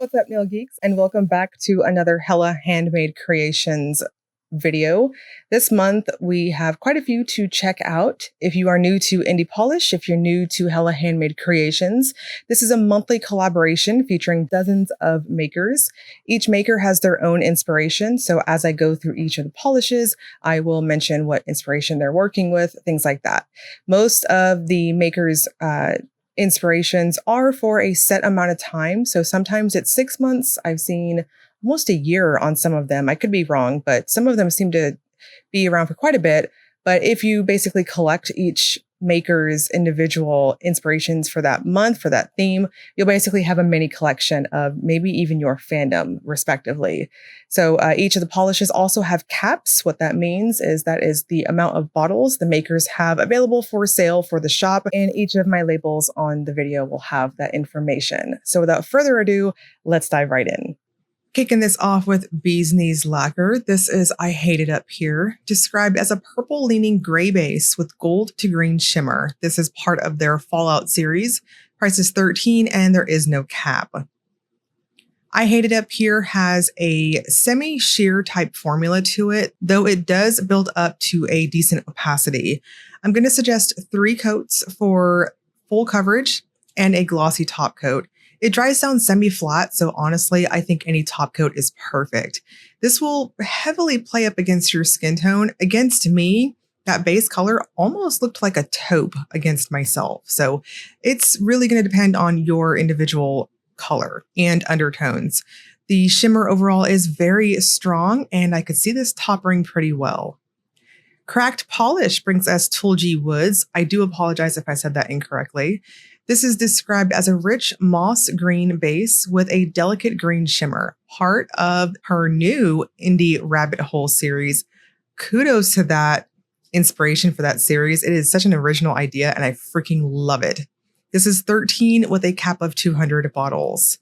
What's up, nail geeks, and welcome back to another Hella Handmade Creations video. This month, we have quite a few to check out. If you are new to Indie Polish, if you're new to Hella Handmade Creations, this is a monthly collaboration featuring dozens of makers. Each maker has their own inspiration, so as I go through each of the polishes, I will mention what inspiration they're working with, things like that. Most of the makers' inspirations are for a set amount of time. So sometimes it's 6 months. I've seen almost a year on some of them. I could be wrong, but some of them seem to be around for quite a bit. But if you basically collect each maker's individual inspirations for that month, for that theme, you'll basically have a mini collection of maybe even your fandom, respectively. So each of the polishes also have caps. What that means is that is the amount of bottles the makers have available for sale for the shop, and each of my labels on the video will have that information. So without further ado, let's dive right in. Kicking this off with Bee's Knees Lacquer. This is I Hate It Up Here, described as a purple leaning gray base with gold to green shimmer. This is part of their Fallout series. Price is $13 and there is no cap. I Hate It Up Here has a semi-sheer type formula to it, though it does build up to a decent opacity. I'm going to suggest 3 coats for full coverage and a glossy top coat. It dries down semi-flat, so honestly, I think any top coat is perfect. This will heavily play up against your skin tone. Against me, that base color almost looked like a taupe against myself. So it's really going to depend on your individual color and undertones. The shimmer overall is very strong, and I could see this toppering pretty well. Cracked Polish brings us Tulgey Woods. I do apologize if I said that incorrectly. This is described as a rich moss green base with a delicate green shimmer, part of her new Indie Rabbit Hole series. Kudos to that inspiration for that series. It is such an original idea and I freaking love it. This is $13 with a cap of 200 bottles.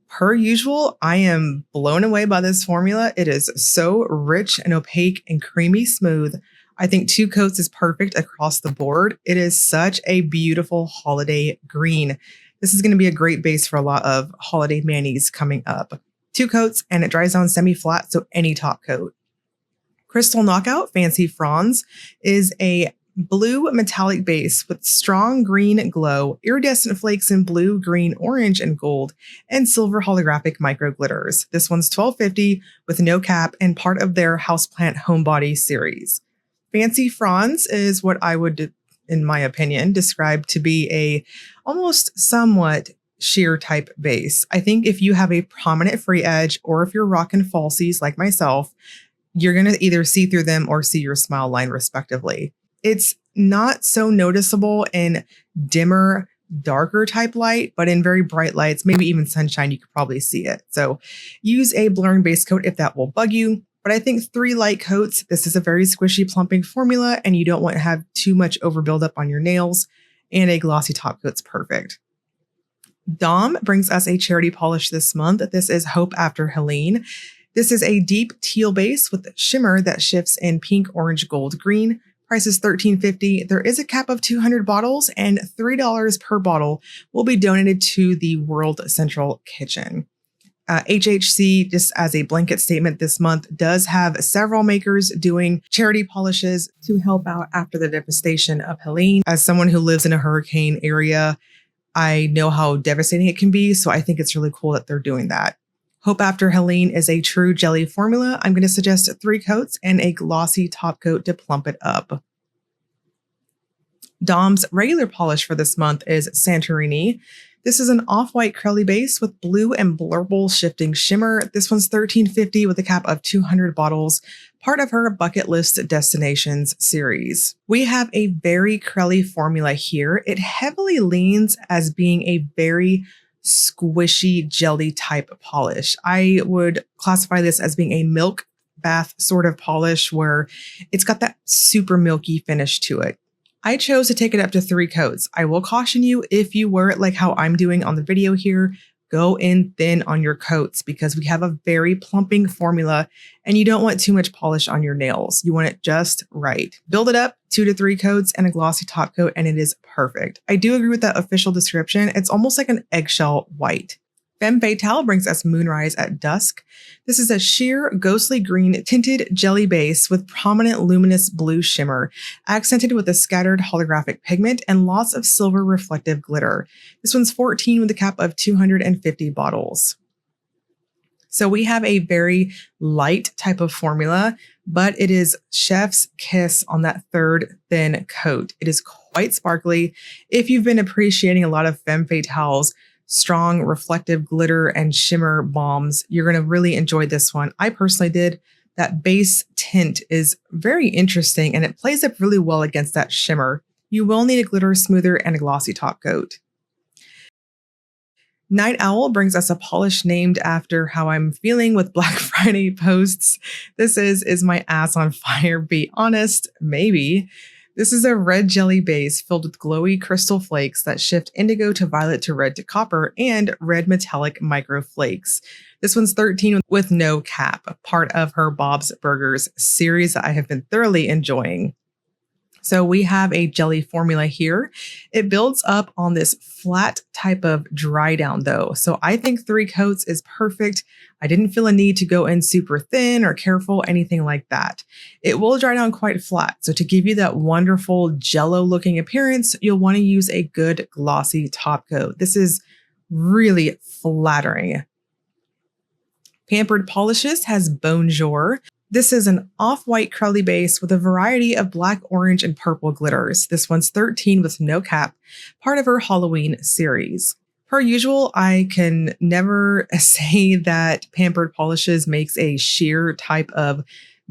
Per usual, I am blown away by this formula. It is so rich and opaque and creamy smooth. I think 2 coats is perfect across the board. It is such a beautiful holiday green. This is going to be a great base for a lot of holiday manis coming up. 2 coats and it dries down semi-flat, so any top coat. Crystal Knockout Fancy Fronds is a blue metallic base with strong green glow, iridescent flakes in blue, green, orange, and gold, and silver holographic micro glitters. This one's $12.50 with no cap and part of their Houseplant Homebody series. Fancy Fronds is what I would, in my opinion, describe to be a almost somewhat sheer type base. I think if you have a prominent free edge or if you're rocking falsies like myself, you're going to either see through them or see your smile line respectively. It's not so noticeable in dimmer, darker type light, but in very bright lights, maybe even sunshine, you could probably see it. So use a blurring base coat if that will bug you. But I think 3 light coats, this is a very squishy plumping formula and you don't want to have too much over buildup on your nails, and a glossy top coat's perfect. Dom brings us a charity polish this month. This is Hope After Helene. This is a deep teal base with shimmer that shifts in pink, orange, gold, green. Price is $13.50. There is a cap of 200 bottles and $3 per bottle will be donated to the World Central Kitchen. HHC, just as a blanket statement this month, does have several makers doing charity polishes to help out after the devastation of Helene. As someone who lives in a hurricane area, I know how devastating it can be, so I think it's really cool that they're doing that. Hope After Helene is a true jelly formula. I'm going to suggest 3 coats and a glossy top coat to plump it up. Dom's regular polish for this month is Santorini. This is an off-white crelly base with blue and blurble shifting shimmer. This one's $13.50 with a cap of 200 bottles, part of her Bucket List Destinations series. We have a very crelly formula here. It heavily leans as being a very squishy jelly type polish. I would classify this as being a milk bath sort of polish where it's got that super milky finish to it. I chose to take it up to 3 coats. I will caution you, if you wear it like how I'm doing on the video here, go in thin on your coats because we have a very plumping formula and you don't want too much polish on your nails. You want it just right. Build it up, 2 to 3 coats and a glossy top coat, and it is perfect. I do agree with that official description. It's almost like an eggshell white. Femme Fatale brings us Moonrise at Dusk. This is a sheer ghostly green tinted jelly base with prominent luminous blue shimmer, accented with a scattered holographic pigment and lots of silver reflective glitter. This one's 14 with a cap of 250 bottles. So we have a very light type of formula, but it is chef's kiss on that third thin coat. It is quite sparkly. If you've been appreciating a lot of Femme Fatale's strong reflective glitter and shimmer bombs, you're going to really enjoy this one. I personally did. That base tint is very interesting and it plays up really well against that shimmer. You will need a glitter smoother and a glossy top coat. Night Owl brings us a polish named after how I'm feeling with Black Friday posts. This is my ass on fire, be honest, maybe. This is a red jelly base filled with glowy crystal flakes that shift indigo to violet to red to copper and red metallic micro flakes. This one's 13 with no cap, part of her Bob's Burgers series that I have been thoroughly enjoying. So we have a jelly formula here. It builds up on this flat type of dry down though. So I think 3 coats is perfect. I didn't feel a need to go in super thin or careful, anything like that. It will dry down quite flat. So to give you that wonderful jello looking appearance, you'll want to use a good glossy top coat. This is really flattering. Pampered Polishes has Bone-Jour. This is an off-white curly base with a variety of black, orange, and purple glitters. This one's 13 with no cap, part of her Halloween series. Per usual, I can never say that Pampered Polishes makes a sheer type of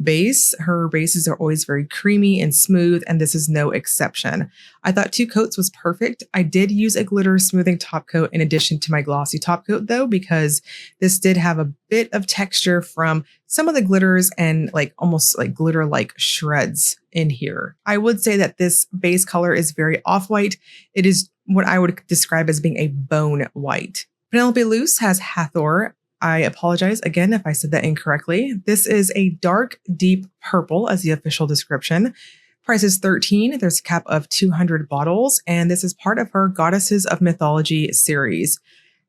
base. Her bases are always very creamy and smooth, and this is no exception. I thought 2 coats was perfect. I did use a glitter smoothing top coat in addition to my glossy top coat though, because this did have a bit of texture from some of the glitters and almost like glitter-like shreds in here. I would say that this base color is very off-white. It is what I would describe as being a bone white. Penelope Luz has Hathor. I apologize again if I said that incorrectly. This is a dark, deep purple as the official description. Price is 13. There's a cap of 200 bottles, and this is part of her Goddesses of Mythology series.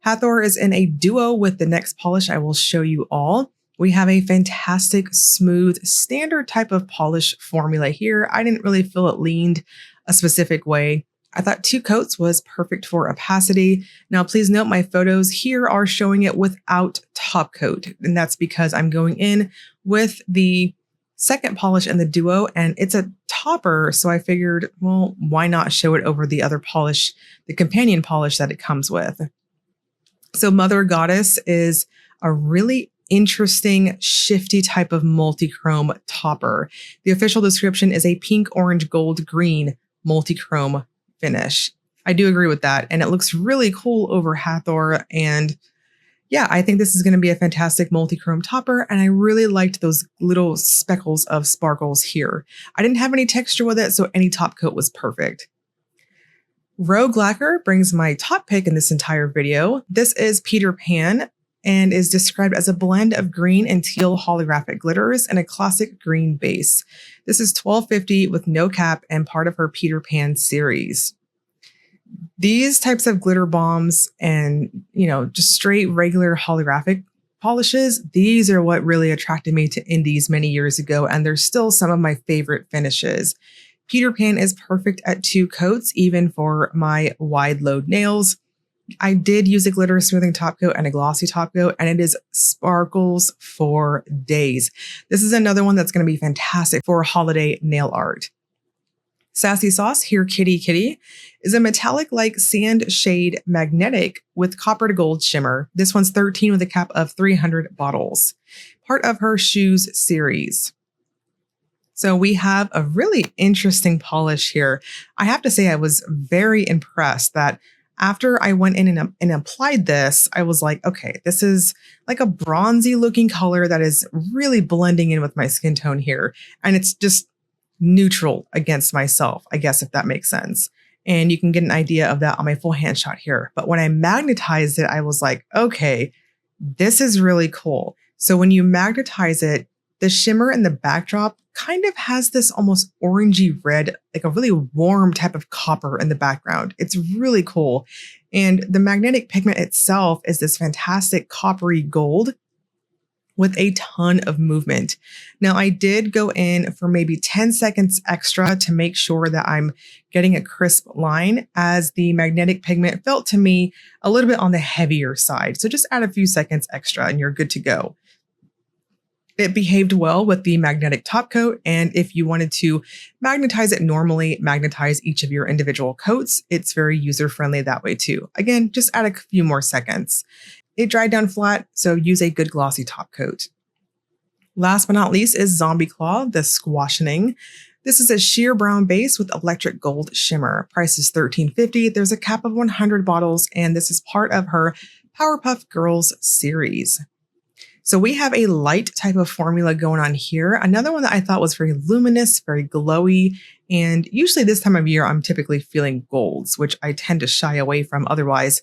Hathor is in a duo with the next polish I will show you all. We have a fantastic, smooth, standard type of polish formula here. I didn't really feel it leaned a specific way. I thought 2 coats was perfect for opacity. Now, please note my photos here are showing it without top coat, and that's because I'm going in with the second polish in the duo, and it's a topper, so I figured, well, why not show it over the other polish, the companion polish that it comes with. So Mother Goddess is a really interesting, shifty type of multi-chrome topper. The official description is a pink, orange, gold, green multi-chrome finish. I do agree with that. And it looks really cool over Hathor. And yeah, I think this is going to be a fantastic multi-chrome topper. And I really liked those little speckles of sparkles here. I didn't have any texture with it, so any top coat was perfect. Rogue Lacquer brings my top pick in this entire video. This is Peter Pan and is described as a blend of green and teal holographic glitters and a classic green base. This is $12.50 with no cap and part of her Peter Pan series. These types of glitter bombs and, just straight regular holographic polishes, these are what really attracted me to indies many years ago, and they're still some of my favorite finishes. Peter Pan is perfect at 2 coats, even for my wide load nails. I did use a glitter smoothing top coat and a glossy top coat, and it is sparkles for days. This is another one that's going to be fantastic for holiday nail art. Sassy Sauce, Here Kitty Kitty, is a metallic-like sand shade magnetic with copper to gold shimmer. This one's 13 with a cap of 300 bottles. Part of her Shoes series. So we have a really interesting polish here. I have to say I was very impressed that after I went in and applied this, I was like, okay, this is like a bronzy looking color that is really blending in with my skin tone here. And it's just neutral against myself, I guess, if that makes sense. And you can get an idea of that on my full hand shot here. But when I magnetized it, I was like, okay, this is really cool. So when you magnetize it, the shimmer in the backdrop kind of has this almost orangey red, like a really warm type of copper in the background. It's really cool. And the magnetic pigment itself is this fantastic coppery gold with a ton of movement. Now, I did go in for maybe 10 seconds extra to make sure that I'm getting a crisp line, as the magnetic pigment felt to me a little bit on the heavier side. So just add a few seconds extra and you're good to go. It behaved well with the magnetic top coat, and if you wanted to magnetize it normally, magnetize each of your individual coats, it's very user-friendly that way too. Again, just add a few more seconds. It dried down flat, so use a good glossy top coat. Last but not least is Zombie Claw, the Squashening. This is a sheer brown base with electric gold shimmer. Price is $13.50. There's a cap of 100 bottles, and this is part of her Powerpuff Girls series. So we have a light type of formula going on here. Another one that I thought was very luminous, very glowy. And usually this time of year, I'm typically feeling golds, which I tend to shy away from otherwise,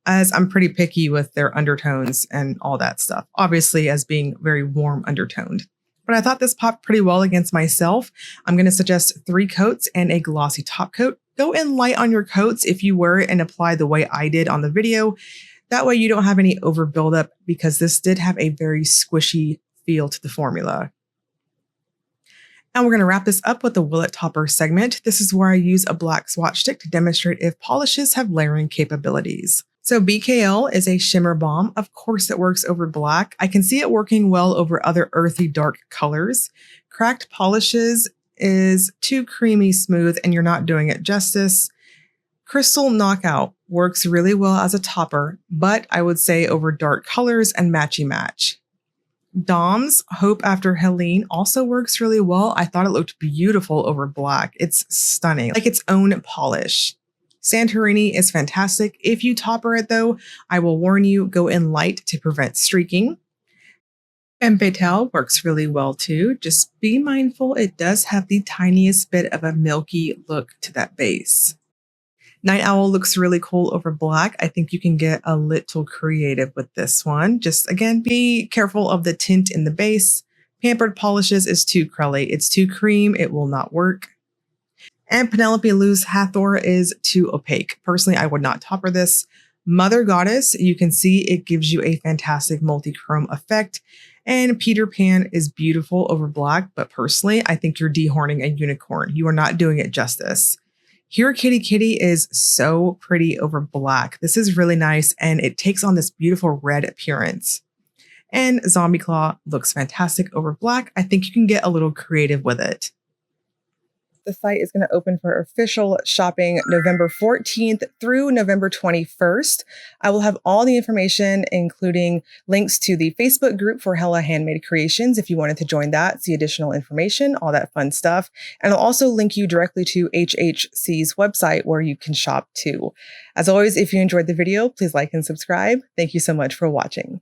as I'm pretty picky with their undertones and all that stuff. Obviously as being very warm undertoned. But I thought this popped pretty well against myself. I'm going to suggest 3 coats and a glossy top coat. Go in light on your coats if you wear it and apply the way I did on the video. That way you don't have any over buildup, because this did have a very squishy feel to the formula. And we're going to wrap this up with the Will It Topper segment. This is where I use a black swatch stick to demonstrate if polishes have layering capabilities. So BKL is a shimmer balm. Of course it works over black. I can see it working well over other earthy dark colors. Cracked polishes is too creamy smooth and you're not doing it justice. Crystal Knockout works really well as a topper, but I would say over dark colors and matchy match. Dom's Hope After Helene also works really well. I thought it looked beautiful over black. It's stunning, like its own polish. Santorini is fantastic. If you topper it though, I will warn you, go in light to prevent streaking. And Fatale works really well too. Just be mindful, it does have the tiniest bit of a milky look to that base. Night Owl looks really cool over black. I think you can get a little creative with this one. Just again, be careful of the tint in the base. Pampered Polishes is too crelly. It's too cream. It will not work. And Penelope Luz Hathor is too opaque. Personally, I would not topper this. Mother Goddess, you can see it gives you a fantastic multi-chrome effect. And Peter Pan is beautiful over black, but personally, I think you're dehorning a unicorn. You are not doing it justice. Here Kitty Kitty is so pretty over black. This is really nice and it takes on this beautiful red appearance. And Zombie Claw looks fantastic over black. I think you can get a little creative with it. The site is going to open for official shopping November 14th through November 21st. I will have all the information, including links to the Facebook group for Hella Handmade Creations if you wanted to join that, see additional information, all that fun stuff. And I'll also link you directly to HHC's website where you can shop too. As always, if you enjoyed the video, please like and subscribe. Thank you so much for watching.